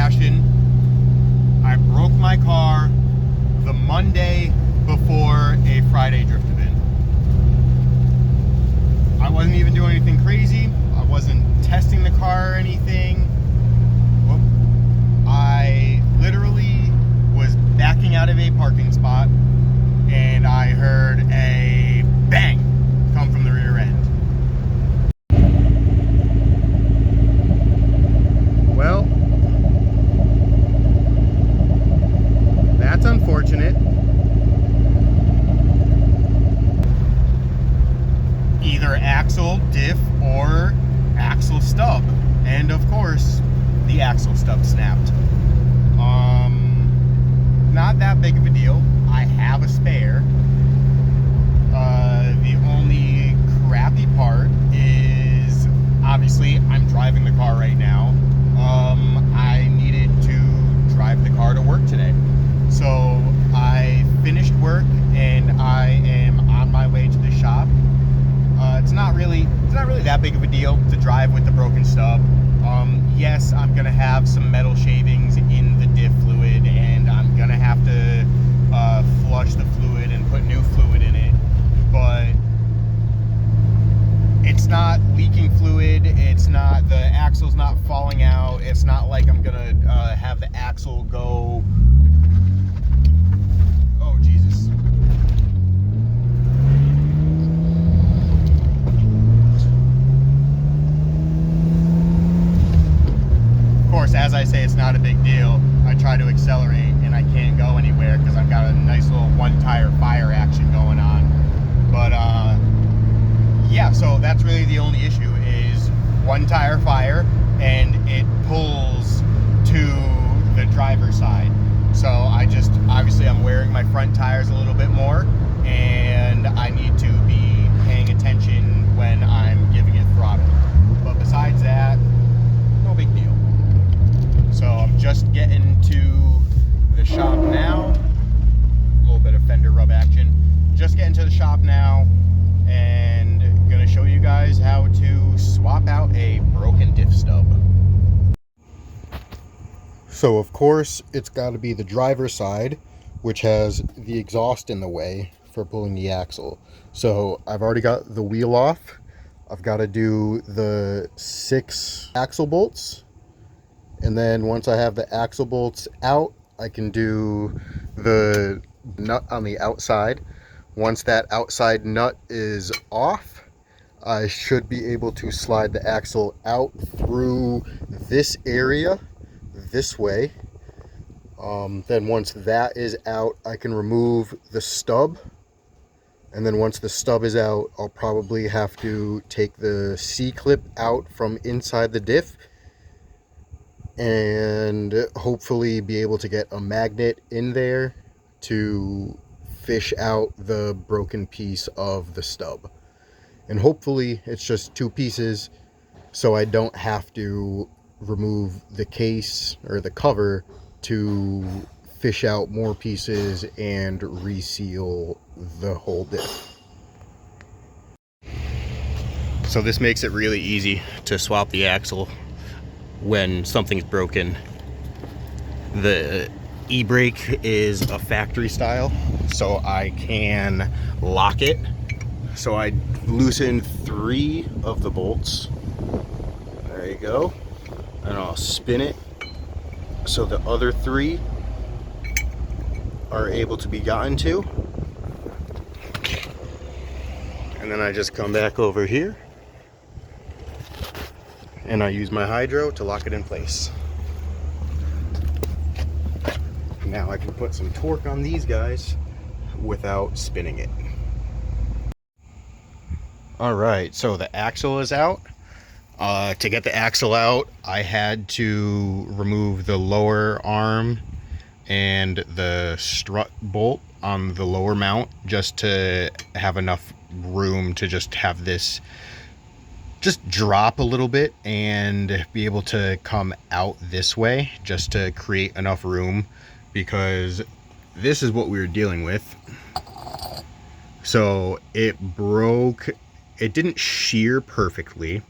fashion, I broke my car the Monday before a Friday drift event. I wasn't even doing anything crazy. I wasn't testing the car or anything. I literally was backing out of a parking spot and I heard a bang come from the rear end. Well, that's unfortunate. Either axle, diff, or axle stub. And of course, the axle stub snapped. Not that big of a deal. I have a spare. The only crappy part is, obviously, I'm driving the car right now. I needed to drive the car to work today. So I finished work and I am on my way to the shop. It's not really that big of a deal to drive with the broken stub. Yes, I'm gonna have some metal shavings in the diff fluid, and I'm gonna have to flush the fluid and put new fluid in it. But it's not leaking fluid. It's not, the axle's not falling out. It's not like I'm gonna have the axle go. Oh Jesus. Of course, as I say, it's not a big deal. I try to accelerate and I can't go anywhere because I've got a nice little one tire fire action going on. But yeah, so that's really the only issue, is one tire fire, and it pulls to the driver's side. So obviously I'm wearing my front tires a little bit more, and I need to be paying attention when I'm giving it throttle. But besides that, no big deal. So I'm just getting to the shop now. A little bit of fender rub action. Just getting to the shop now, and gonna show you guys how to swap out a broken diff stub. So of course it's got to be the driver's side, which has the exhaust in the way for pulling the axle. So I've already got the wheel off. I've got to do the 6 axle bolts, and then once I have the axle bolts out, I can do the nut on the outside. Once that outside nut is off, I should be able to slide the axle out through this area this way. Then once that is out, I can remove the stub. And then once the stub is out, I'll probably have to take the C-clip out from inside the diff and hopefully be able to get a magnet in there to fish out the broken piece of the stub. And hopefully it's just 2 pieces, so I don't have to remove the case or the cover to fish out more pieces and reseal the whole diff. So this makes it really easy to swap the axle when something's broken. The e-brake is a factory style, so I can lock it. So I loosen 3 of the bolts. There you go. And I'll spin it so the other 3 are able to be gotten to. And then I just come back over here and I use my hydro to lock it in place. Now I can put some torque on these guys without spinning it. Alright, so the axle is out. To get the axle out, I had to remove the lower arm and the strut bolt on the lower mount just to have enough room to just have this just drop a little bit and be able to come out this way, just to create enough room, because this is what we were dealing with. So it broke. It didn't shear perfectly.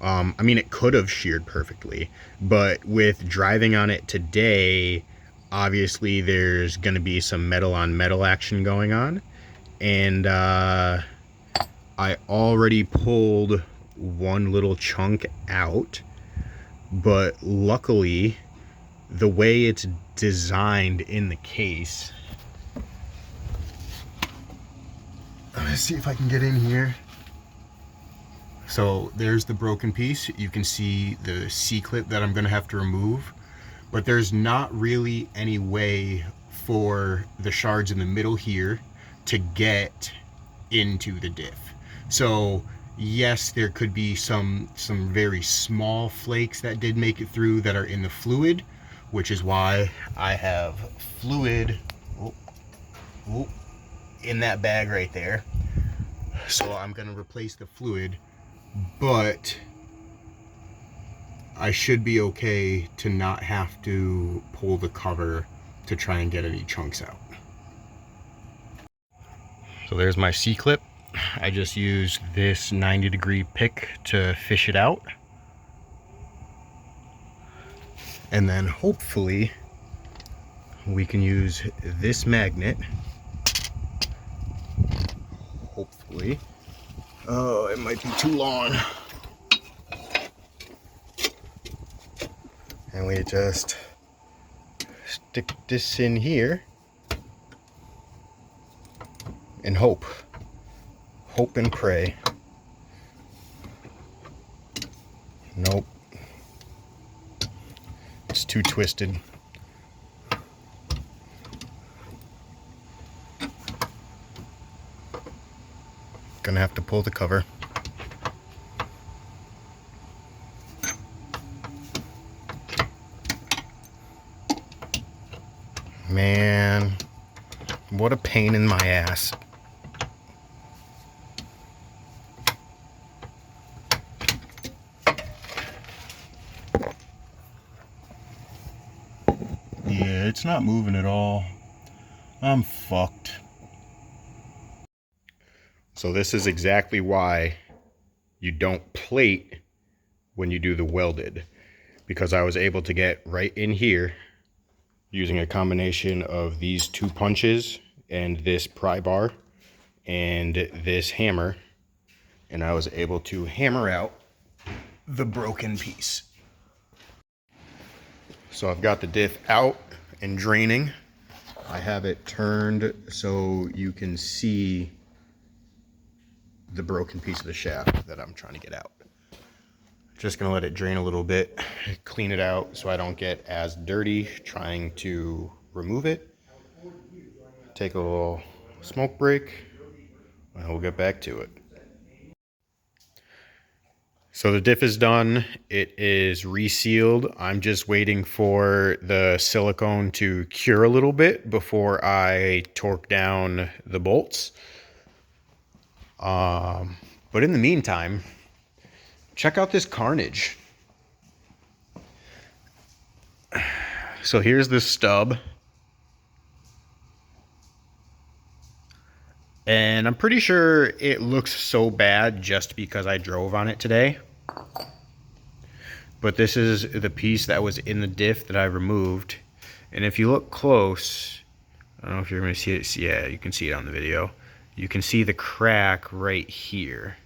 I mean, it could have sheared perfectly, but with driving on it today, obviously there's going to be some metal on metal action going on. And I already pulled one little chunk out, but luckily the way it's designed in the case, let's see if I can get in here. So there's the broken piece. You can see the C-clip that I'm gonna have to remove, but there's not really any way for the shards in the middle here to get into the diff. So yes, there could be some very small flakes that did make it through that are in the fluid, which is why I have fluid in that bag right there. So I'm gonna replace the fluid, but I should be okay to not have to pull the cover to try and get any chunks out. So there's my C-clip. I just used this 90-degree pick to fish it out. And then hopefully we can use this magnet. Hopefully. Oh, it might be too long. And we just stick this in here and hope and pray. Nope, it's too twisted. Gonna have to pull the cover. Man, what a pain in my ass. Yeah, it's not moving at all. I'm fucked. So this is exactly why you don't plate when you do the welded, because I was able to get right in here using a combination of these two punches and this pry bar and this hammer, and I was able to hammer out the broken piece. So I've got the diff out and draining. I have it turned so you can see the broken piece of the shaft that I'm trying to get out. Just gonna let it drain a little bit, clean it out so I don't get as dirty trying to remove it. Take a little smoke break and we'll get back to it. So the diff is done. It is resealed. I'm just waiting for the silicone to cure a little bit before I torque down the bolts. But in the meantime, check out this carnage. So here's the stub. And I'm pretty sure it looks so bad just because I drove on it today. But this is the piece that was in the diff that I removed. And if you look close, I don't know if you're going to see it. Yeah, you can see it on the video. You can see the crack right here.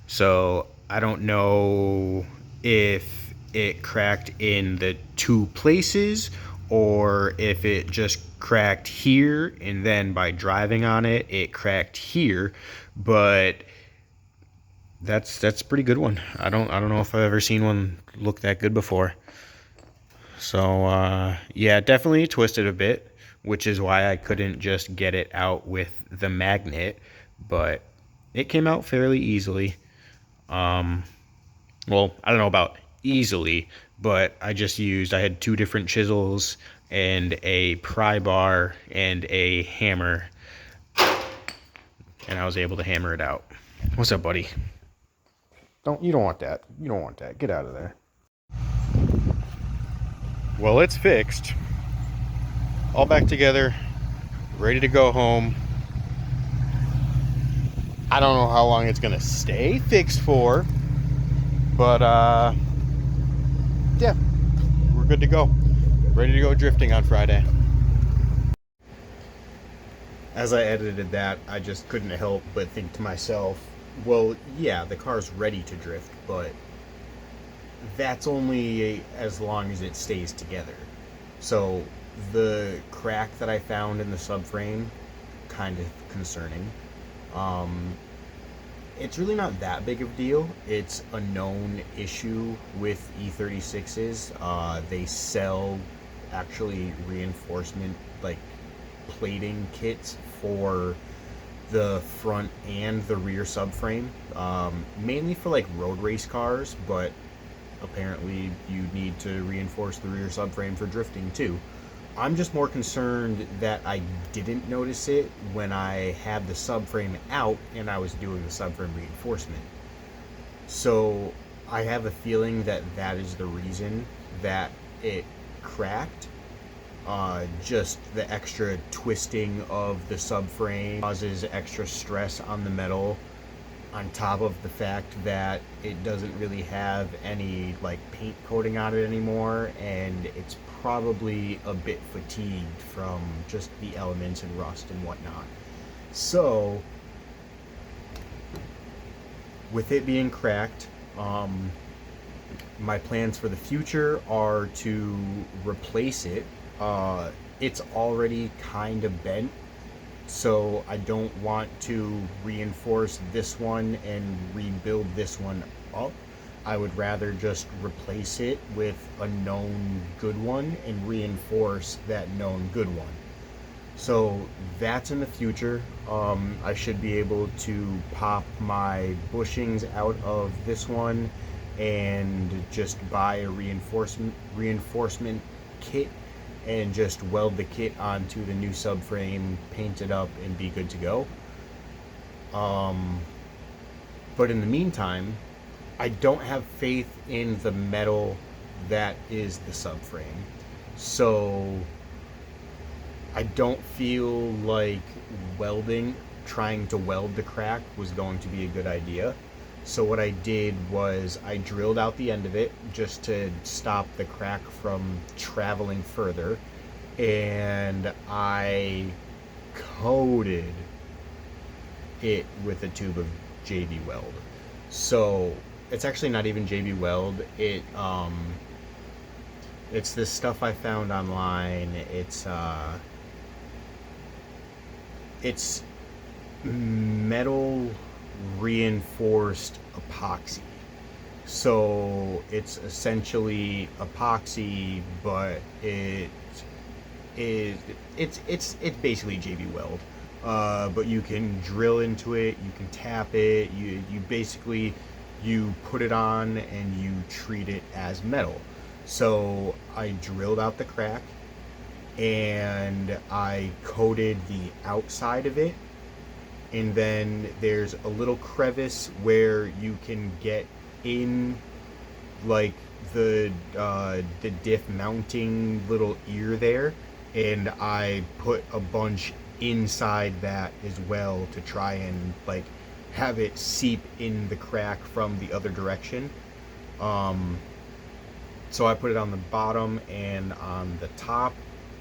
So I don't know if it cracked in the two places or if it just cracked here and then by driving on it it cracked here, but that's a pretty good one. I don't know if I've ever seen one look that good before. So yeah, definitely twisted a bit, which is why I couldn't just get it out with the magnet, but it came out fairly easily. Well, I don't know about easily, but I had two different chisels and a pry bar and a hammer, and I was able to hammer it out. What's up, buddy? You don't want that. You don't want that. Get out of there. Well, it's fixed. All back together, ready to go home. I don't know how long it's gonna stay fixed for, but yeah, we're good to go. Ready to go drifting on Friday. As I edited that, I just couldn't help but think to myself, well, yeah, the car's ready to drift, but that's only as long as it stays together. So the crack that I found in the subframe, kind of concerning. Um, it's really not that big of a deal. It's a known issue with e36s. They sell actually reinforcement, like plating kits for the front and the rear subframe, mainly for like road race cars, but apparently you need to reinforce the rear subframe for drifting too. I'm just more concerned that I didn't notice it when I had the subframe out and I was doing the subframe reinforcement. So I have a feeling that that is the reason that it cracked. Just the extra twisting of the subframe causes extra stress on the metal, on top of the fact that it doesn't really have any like paint coating on it anymore, and it's probably a bit fatigued from just the elements and rust and whatnot. So with it being cracked, my plans for the future are to replace it. It's already kind of bent, so I don't want to reinforce this one and rebuild this one up. I would rather just replace it with a known good one and reinforce that known good one. So that's in the future. I should be able to pop my bushings out of this one and just buy a reinforcement kit and just weld the kit onto the new subframe, paint it up, and be good to go. But in the meantime, I don't have faith in the metal that is the subframe. So I don't feel like trying to weld the crack was going to be a good idea. So what I did was I drilled out the end of it just to stop the crack from traveling further, and I coated it with a tube of JB Weld. So it's actually not even JB Weld. It's this stuff I found online. It's metal reinforced epoxy. So it's essentially epoxy, but it's basically JB Weld. But you can drill into it, you can tap it, you basically you put it on and you treat it as metal. So I drilled out the crack and I coated the outside of it, and then there's a little crevice where you can get in, like the diff mounting little ear there, and I put a bunch inside that as well to try and like have it seep in the crack from the other direction. So I put it on the bottom and on the top,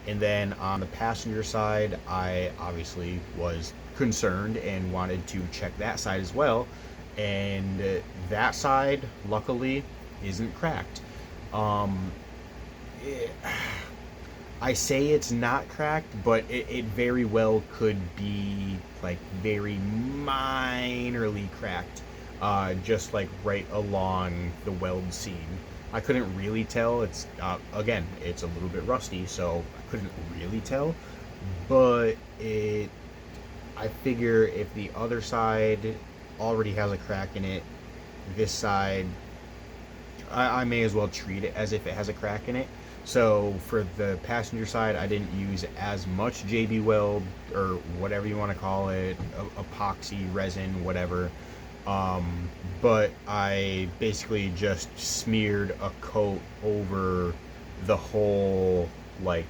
and then on the passenger side I obviously was concerned and wanted to check that side as well, and that side luckily isn't cracked. I say it's not cracked, but it very well could be like very minorly cracked, just like right along the weld seam. I couldn't really tell. It's again, it's a little bit rusty, so I couldn't really tell. But I figure if the other side already has a crack in it, this side, I may as well treat it as if it has a crack in it. So for the passenger side, I didn't use as much JB Weld or whatever you want to call it, epoxy, resin, whatever. But I basically just smeared a coat over the whole like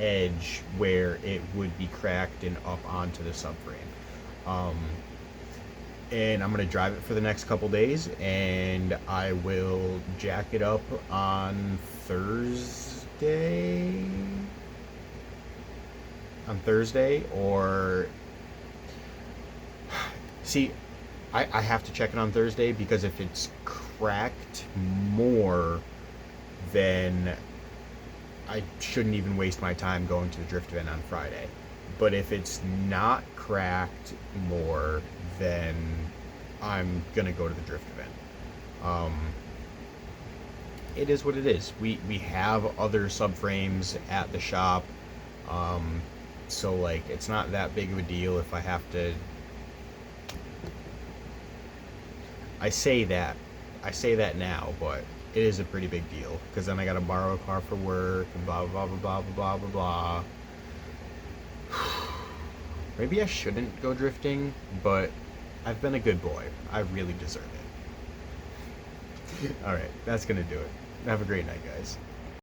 edge where it would be cracked and up onto the subframe. and I'm gonna drive it for the next couple days, and I will jack it up on Thursday. Or see, I have to check it on Thursday, because if it's cracked more, then I shouldn't even waste my time going to the drift event on Friday. But if it's not cracked more, then I'm gonna go to the drift event. It is what it is. We have other subframes at the shop, so like it's not that big of a deal if I have to. I say that now, but it is a pretty big deal, because then I gotta borrow a car for work and blah blah blah blah blah blah blah blah. Maybe I shouldn't go drifting, but I've been a good boy. I really deserve it. Alright, that's gonna do it. Have a great night, guys.